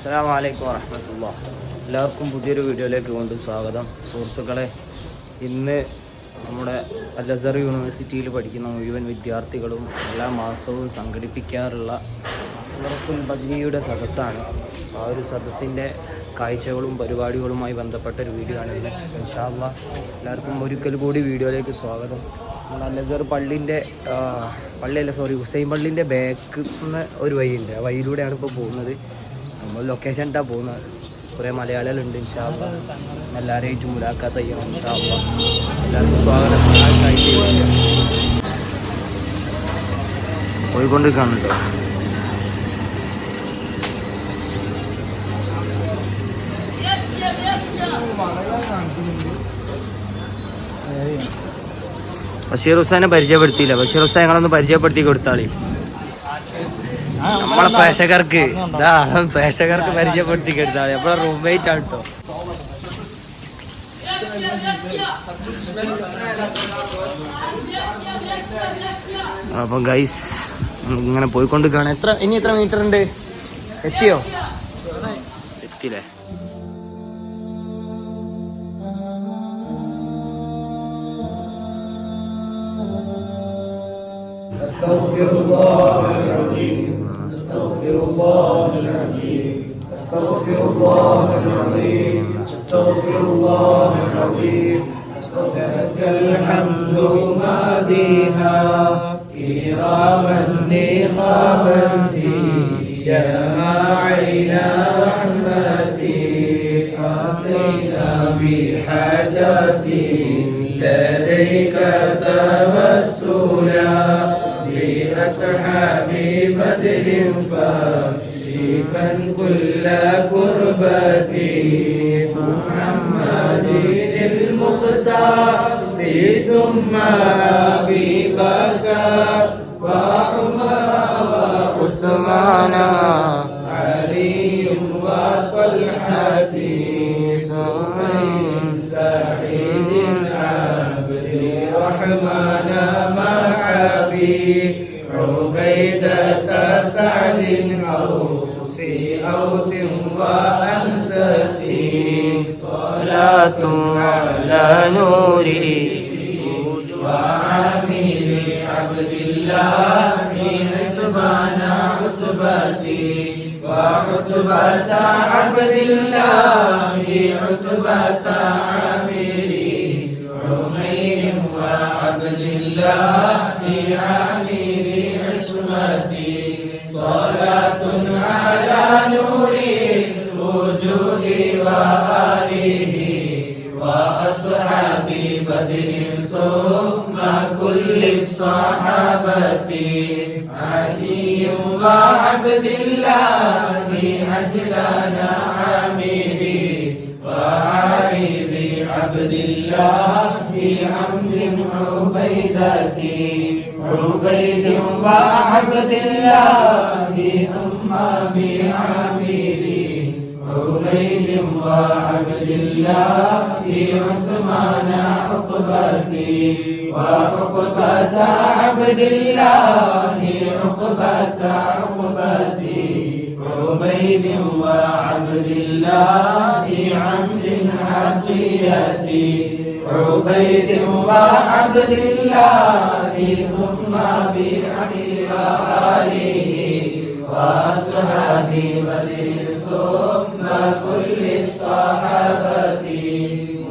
അസ്സലാമു അലൈക്കും വറഹ്മത്തുള്ളാഹി. എല്ലാവർക്കും പുതിയൊരു വീഡിയോയിലേക്ക് കൊണ്ട് സ്വാഗതം. സുഹൃത്തുക്കളെ, ഇന്ന് നമ്മുടെ അൽ അസ്ഹർ യൂണിവേഴ്സിറ്റിയിൽ പഠിക്കുന്ന മുഴുവൻ വിദ്യാർത്ഥികളും എല്ലാ മാസവും സംഘടിപ്പിക്കാറുള്ള സൂറത്തുൽ ബദരിയുടെ സദസ്സാണ്. ആ ഒരു സദസ്സിൻ്റെ കാഴ്ചകളും പരിപാടികളുമായി ബന്ധപ്പെട്ട ഒരു വീഡിയോ ആണ് ഇന്ന്. ഇൻഷാ അല്ലാഹ് എല്ലാവർക്കും ഒരിക്കൽ കൂടി വീഡിയോയിലേക്ക് സ്വാഗതം. നമ്മുടെ അൽ അസ്ഹർ ഹുസൈൻ പള്ളിൻ്റെ ബാക്ക് ഒരു വഴിയുണ്ട്. ആ വഴിയിലൂടെയാണ് ഇപ്പോൾ പോകുന്നത്. നമ്മൾ ലൊക്കേഷൻ ഇട്ടാണ് പോകുന്നത്. കുറേ മലയാളികളുണ്ട്. ഇൻഷാ അല്ലാഹ് എല്ലാവരെയും മുലാഖാത്ത് ചെയ്യണം. ഇൻഷാ അല്ലാഹ് എല്ലാവർക്കും സ്വാഗതം. പോയിക്കൊണ്ടിരിക്കുകയാണ് കേട്ടോ. ബഷീർ ഹുസൈനെ പരിചയപ്പെടുത്തിയില്ല. ബഷീർ ഹുസൈൻ ഞങ്ങളൊന്ന് പരിചയപ്പെടുത്തി കൊടുത്താളി. നമ്മളെ പ്രേക്ഷകർക്ക് പരിചയപ്പെടുത്തി കൊടുത്താളി. നമ്മളെ റൂംമേറ്റ് ആണ് കേട്ടോ. അപ്പം ഗൈസ് ഇങ്ങനെ പോയിക്കൊണ്ടിരിക്കുകയാണ്. ഇനി എത്ര മീറ്റർ ഉണ്ട്? എത്തിയോ? എത്തിയില്ലേ? أستغفر الله العظيم أستغفر الله العظيم أستغفر الله العظيم أستغفر الله العظيم لك الحمد ماديها كراما نقابا سيما عين رحمتي أعطينا بحاجاتي لديك توسلا لأصحاب بدر فاكشفا كل كربتي محمد المختار ثم أبي بكر وعمر وعثمان علي وطلحة ثم سعيد عبد الرحمن مع أبي عبيدة سعد أوس وأنستي صلاة على نوري وعامل عبد الله عتبان عتبتي وعتبة عبد الله عتبة عامري عمير وعبد الله عامر عصمتي صلاة على نور الوجود وآله وأصحاب بدر ثم كل الصحابة علي وعبد الله عجلان عامري وعارض عبد الله عمرو عبيدتي عبيد وعبد الله أما بعامري عبيد وعبد الله عثمان عقبتي وعقبة عبد الله عقبة عقبتي عبيد وعبد الله عمرو عطيتي عبيد وعبد الله ثم بعلي وآله وأصحاب بدر ثم كل الصحابة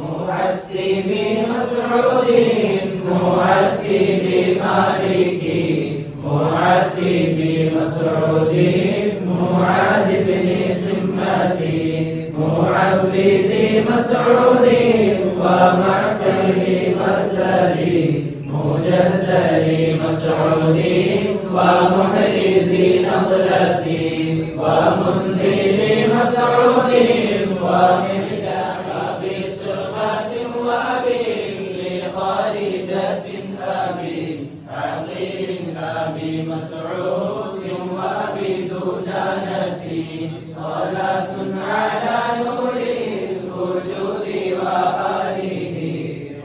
معتب مسعود معتب مالك معتب مسعود معاذ بن سمتي معبد مسعود ومعقل مثلي مجدل مسعود ومحرز نضلتي ومنذر مسعود ومرجع بسرعة وأبي لخارجة أبي عقيل أبي مسعود وأبي دجانتي صلاة على نور الوجود وآله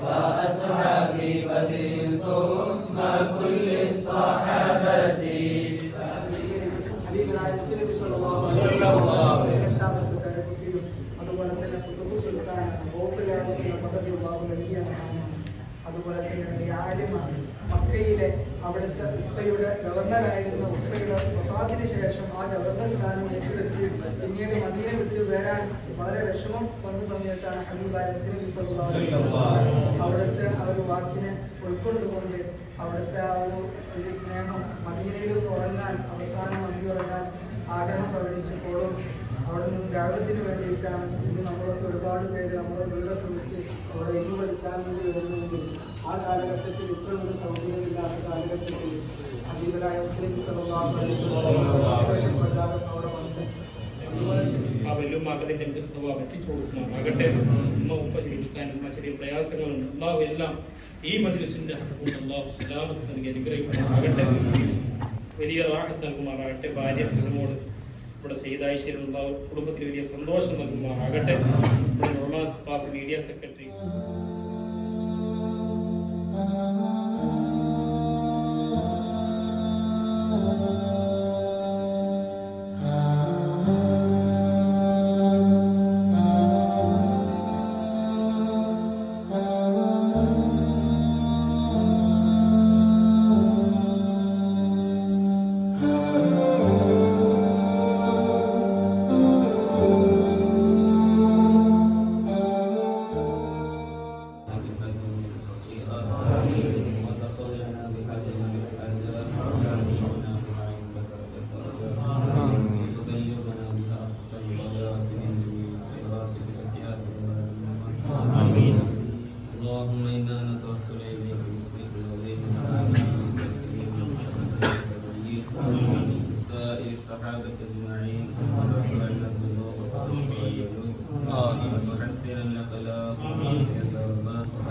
وأصحاب بدر ثم كل الصحابة. അതുപോലെ തന്നെ ആര്യമാണ് മക്കയിലെ അവിടുത്തെ ഉപ്പയുടെ ഗവർണറായിരുന്ന ഉപ്പയുടെ വഫാത്തിന് ശേഷം ആ ഗവർണർ സ്ഥാനം ഏറ്റെടുത്ത് പിന്നീട് മദീന വിട്ട് വരാൻ വളരെ വിഷമം വന്ന സമയത്താണ് ഹബീബായ നബി സല്ലല്ലാഹു അലൈഹി വസല്ലം അവിടുത്തെ ആ ഒരു വാക്കിനെ ഉൾക്കൊണ്ടുകൊണ്ട് അവിടുത്തെ ആ ഒരു സ്നേഹം മദീനയിൽ ഉറങ്ങാൻ അവസാനം മന്തി ഉറങ്ങാൻ ആഗ്രഹം പ്രകടിച്ചപ്പോഴും അവിടെ നിന്ന് രാഗത്തിന് വേണ്ടിയിട്ടാണ് ഇന്ന് നമ്മളൊക്കെ ഒരുപാട് പേര് നമ്മുടെ വീടൊക്കെ വിട്ട് അവിടെ എങ്ങു പഠിക്കാൻ വേണ്ടി വരുന്നുണ്ടെങ്കിൽ ആ കാലഘട്ടത്തിൽ ഇത്ര ഒരു സൗകര്യമില്ലാത്ത കാലഘട്ടത്തിൽ ഹബീബായ നബി സല്ലല്ലാഹു അലൈഹി വസല്ലം അവിടെ വന്ന് ആ വല്ലുമാക്കതിന്റെ എത്തിച്ചു കൊടുക്കുമാറാകട്ടെ. ഉമ്മ ഉപ്പ ജീവിക്കാനുള്ള ചെറിയ പ്രയാസങ്ങളുണ്ട്. അള്ളാഹു എല്ലാം ഈ മജ്ലിസിന്റെ അള്ളാഹു സലാമത്ത് നൽകി അനുഗ്രഹിക്കുമാറാകട്ടെ. വലിയ റാഹത്ത് നൽകുമാറാകട്ടെ. ഭാര്യ കുടുംബോട് ഇവിടെ സയ്യിദായിശ്വരുള്ള കുടുംബത്തിന് വലിയ സന്തോഷം നൽകുമാറാകട്ടെ. ഇവിടെ മീഡിയ സെക്രട്ടറി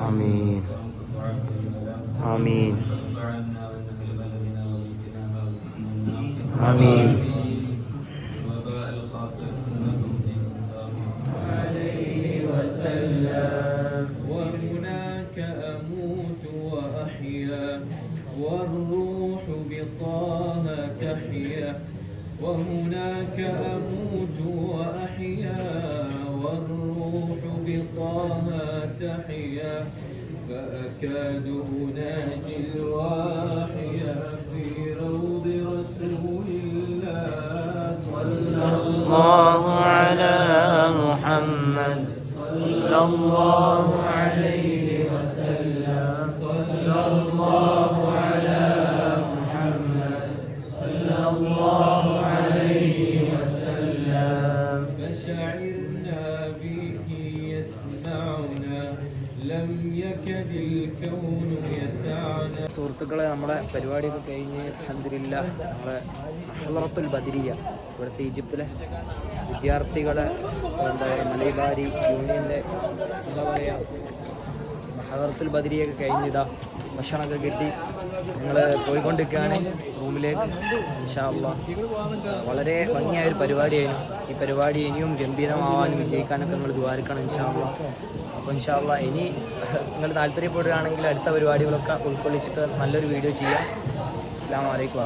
آمين آمين آمين وهناك أموت وأحيا والروح بطه تحيا وهناك أموت وأحيا والروح بطه تحيا فأكاد أناجي الواحيا في روض رسول الله صلى الله على محمد صلى الله عليه وسلم صلى الله على محمد صلى الله عليه وسلم فشعرنا به يسمعنا لم يكد الكون يسعنا. സുഹൃത്തുക്കളെ, നമ്മുടെ പരിപാടിയൊക്കെ കഴിഞ്ഞ് അൽഹംദുലില്ലാ നമ്മുടെ ഹളറത്തുൽ ബദരിയ ഇവിടുത്തെ ഈജിപ്തിലെ വിദ്യാർത്ഥികളെ എന്താ പറയുക മലബാരി യൂണിയൻ്റെ എന്താ പറയുക ഹളറത്തുൽ ബദരിയൊക്കെ കഴിഞ്ഞിതാ ഭക്ഷണമൊക്കെ കിട്ടി ഞങ്ങൾ പോയിക്കൊണ്ടിരിക്കുകയാണ് റൂമിലേക്ക്. ഇൻഷാ അല്ലാഹ് വളരെ ഭംഗിയായൊരു പരിപാടിയായിരുന്നു. ഈ പരിപാടി ഇനിയും ഗംഭീരമാവാനും വിജയിക്കാനൊക്കെ നിങ്ങൾ ദ്വാരിക്കണം ഇൻഷാ അല്ലാഹ്. അപ്പോൾ ഇൻഷാ അല്ലാഹ് ഇനി നിങ്ങൾ താല്പര്യപ്പെടുകയാണെങ്കിൽ അടുത്ത പരിപാടികളൊക്കെ ഉൾക്കൊള്ളിച്ചിട്ട് നല്ലൊരു വീഡിയോ ചെയ്യാം. അസ്സലാമു അലൈക്കും.